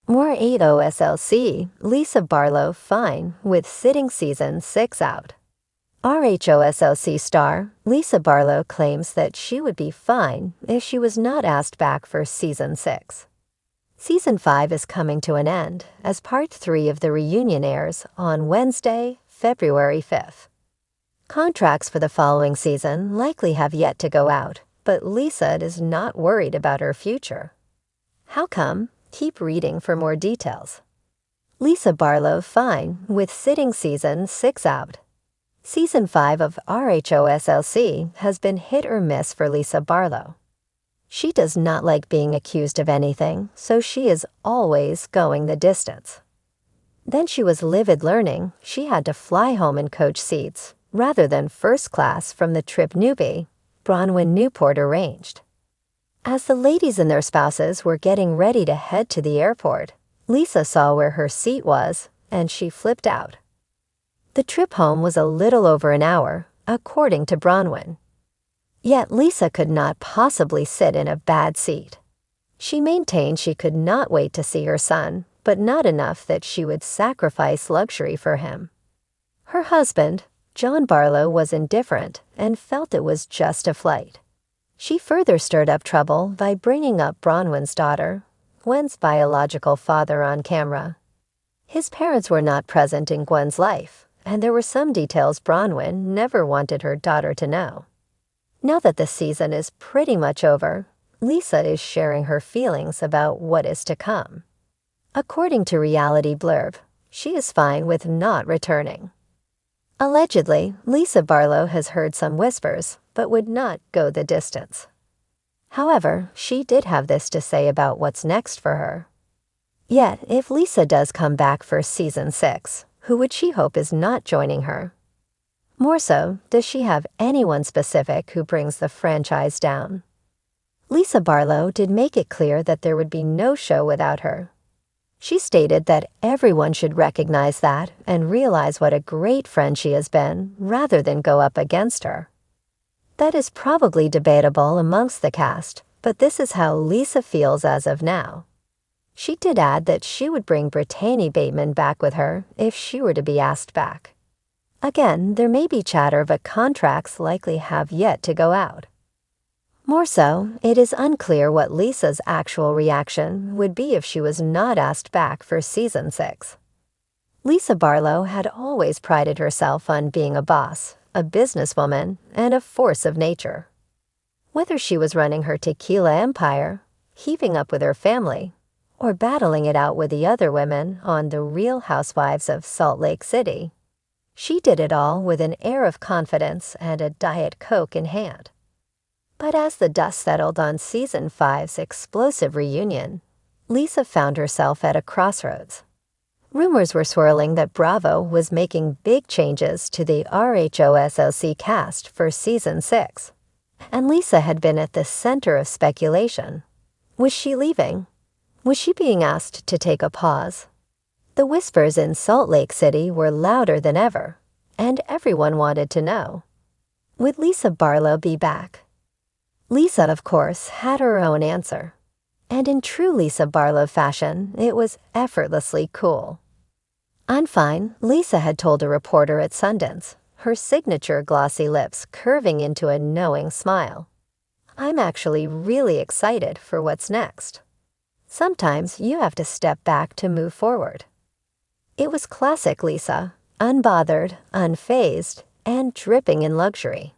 More 8 OSLC, Lisa Barlow fine with sitting season 6 out. RHOSLC star, Lisa Barlow claims that she would be fine if she was not asked back for season 6. Season 5 is coming to an end as part 3 of the reunion airs on Wednesday, February 5th. Contracts for the following season likely have yet to go out, but Lisa is not worried about her future. How come? Keep reading for more details. Lisa Barlow fine with sitting season 6 out. Season 5 of RHOSLC has been hit or miss for Lisa Barlow. She does not like being accused of anything, so she is always going the distance. Then she was livid learning she had to fly home in coach seats rather than first class from the trip newbie Bronwyn Newport arranged. As the ladies and their spouses were getting ready to head to the airport, Lisa saw where her seat was, and she flipped out. The trip home was a little over an hour, according to Bronwyn. Yet Lisa could not possibly sit in a bad seat. She maintained she could not wait to see her son, but not enough that she would sacrifice luxury for him. Her husband, John Barlow, was indifferent and felt it was just a flight. She further stirred up trouble by bringing up Bronwyn's daughter, Gwen's biological father, on camera. His parents were not present in Gwen's life, and there were some details Bronwyn never wanted her daughter to know. Now that the season is pretty much over, Lisa is sharing her feelings about what is to come. According to Reality Blurb, she is fine with not returning. Allegedly, Lisa Barlow has heard some whispers, but would not go the distance. However, she did have this to say about what's next for her. Yet, if Lisa does come back for season 6, who would she hope is not joining her? More so, does she have anyone specific who brings the franchise down? Lisa Barlow did make it clear that there would be no show without her. She stated that everyone should recognize that and realize what a great friend she has been, rather than go up against her. That is probably debatable amongst the cast, but this is how Lisa feels as of now. She did add that she would bring Brittany Bateman back with her if she were to be asked back. Again, there may be chatter, but contracts likely have yet to go out. More so, it is unclear what Lisa's actual reaction would be if she was not asked back for season 6. Lisa Barlow had always prided herself on being a boss, a businesswoman, and a force of nature. Whether she was running her tequila empire, heaving up with her family, or battling it out with the other women on The Real Housewives of Salt Lake City, she did it all with an air of confidence and a Diet Coke in hand. But as the dust settled on season 5's explosive reunion, Lisa found herself at a crossroads. Rumors were swirling that Bravo was making big changes to the RHOSLC cast for season 6, and Lisa had been at the center of speculation. Was she leaving? Was she being asked to take a pause? The whispers in Salt Lake City were louder than ever, and everyone wanted to know. Would Lisa Barlow be back? Lisa, of course, had her own answer. And in true Lisa Barlow fashion, it was effortlessly cool. "I'm fine," Lisa had told a reporter at Sundance, her signature glossy lips curving into a knowing smile. "I'm actually really excited for what's next." Sometimes you have to step back to move forward. It was classic Lisa, unbothered, unfazed, and dripping in luxury.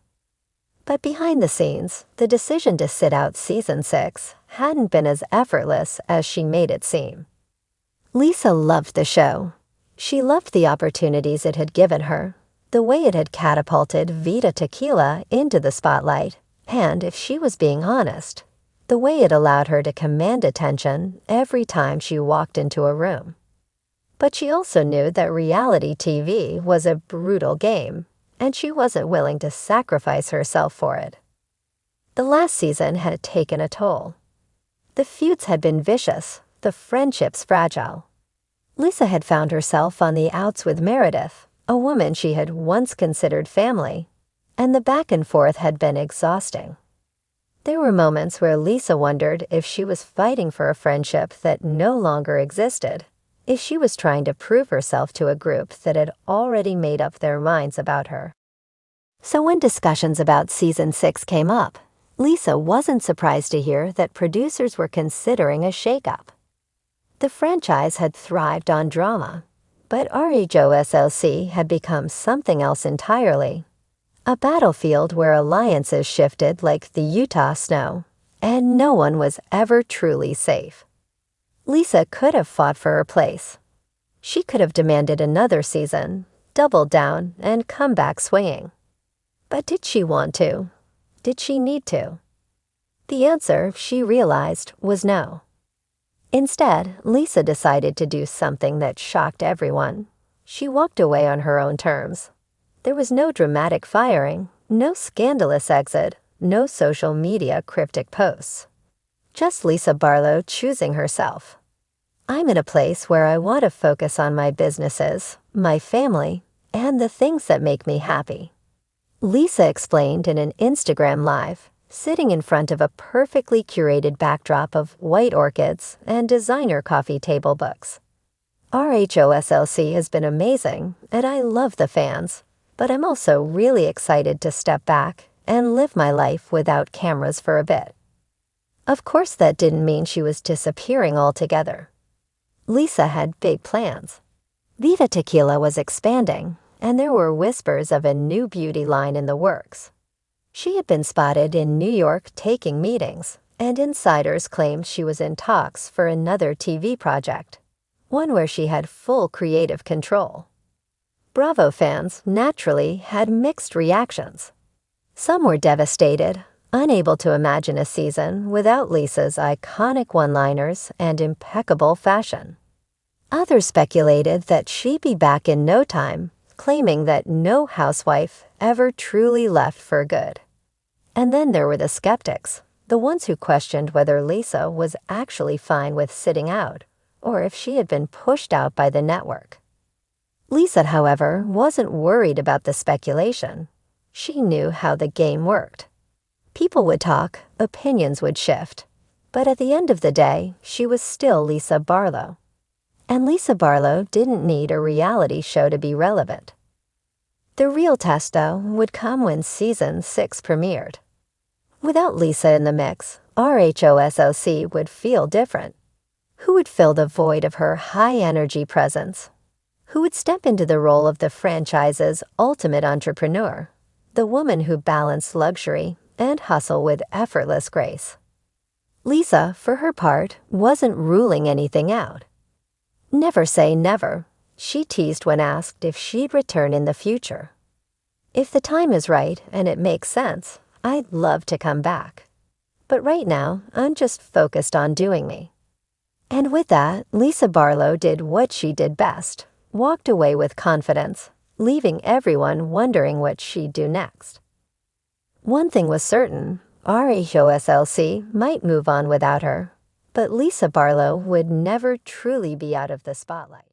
But behind the scenes, the decision to sit out season 6 hadn't been as effortless as she made it seem. Lisa loved the show. She loved the opportunities it had given her, the way it had catapulted Vida Tequila into the spotlight, and, if she was being honest, the way it allowed her to command attention every time she walked into a room. But she also knew that reality TV was a brutal game, and she wasn't willing to sacrifice herself for it. The last season had taken a toll. The feuds had been vicious, the friendships fragile. Lisa had found herself on the outs with Meredith, a woman she had once considered family, and the back and forth had been exhausting. There were moments where Lisa wondered if she was fighting for a friendship that no longer existed, if she was trying to prove herself to a group that had already made up their minds about her. So when discussions about season 6 came up, Lisa wasn't surprised to hear that producers were considering a shakeup. The franchise had thrived on drama, but RHOSLC had become something else entirely. A battlefield where alliances shifted like the Utah snow, and no one was ever truly safe. Lisa could have fought for her place. She could have demanded another season, doubled down, and come back swinging. But did she want to? Did she need to? The answer, she realized, was no. Instead, Lisa decided to do something that shocked everyone. She walked away on her own terms. There was no dramatic firing, no scandalous exit, no social media cryptic posts. Just Lisa Barlow choosing herself. I'm in a place where I want to focus on my businesses, my family, and the things that make me happy. Lisa explained in an Instagram Live, sitting in front of a perfectly curated backdrop of white orchids and designer coffee table books. RHOSLC has been amazing, and I love the fans, but I'm also really excited to step back and live my life without cameras for a bit. Of course, that didn't mean she was disappearing altogether. Lisa had big plans. Viva Tequila was expanding, and there were whispers of a new beauty line in the works. She had been spotted in New York taking meetings, and insiders claimed she was in talks for another TV project, one where she had full creative control. Bravo fans, naturally, had mixed reactions. Some were devastated, unable to imagine a season without Lisa's iconic one-liners and impeccable fashion. Others speculated that she'd be back in no time, claiming that no housewife ever truly left for good. And then there were the skeptics, the ones who questioned whether Lisa was actually fine with sitting out, or if she had been pushed out by the network. Lisa, however, wasn't worried about the speculation. She knew how the game worked. People would talk, opinions would shift, but at the end of the day, she was still Lisa Barlow. And Lisa Barlow didn't need a reality show to be relevant. The real test, though, would come when season 6 premiered. Without Lisa in the mix, RHOSLC would feel different. Who would fill the void of her high-energy presence? Who would step into the role of the franchise's ultimate entrepreneur, the woman who balanced luxury and hustle with effortless grace? Lisa, for her part, wasn't ruling anything out. Never say never, she teased when asked if she'd return in the future. If the time is right and it makes sense, I'd love to come back. But right now, I'm just focused on doing me. And with that, Lisa Barlow did what she did best, walked away with confidence, leaving everyone wondering what she'd do next. One thing was certain, RHOSLC might move on without her, but Lisa Barlow would never truly be out of the spotlight.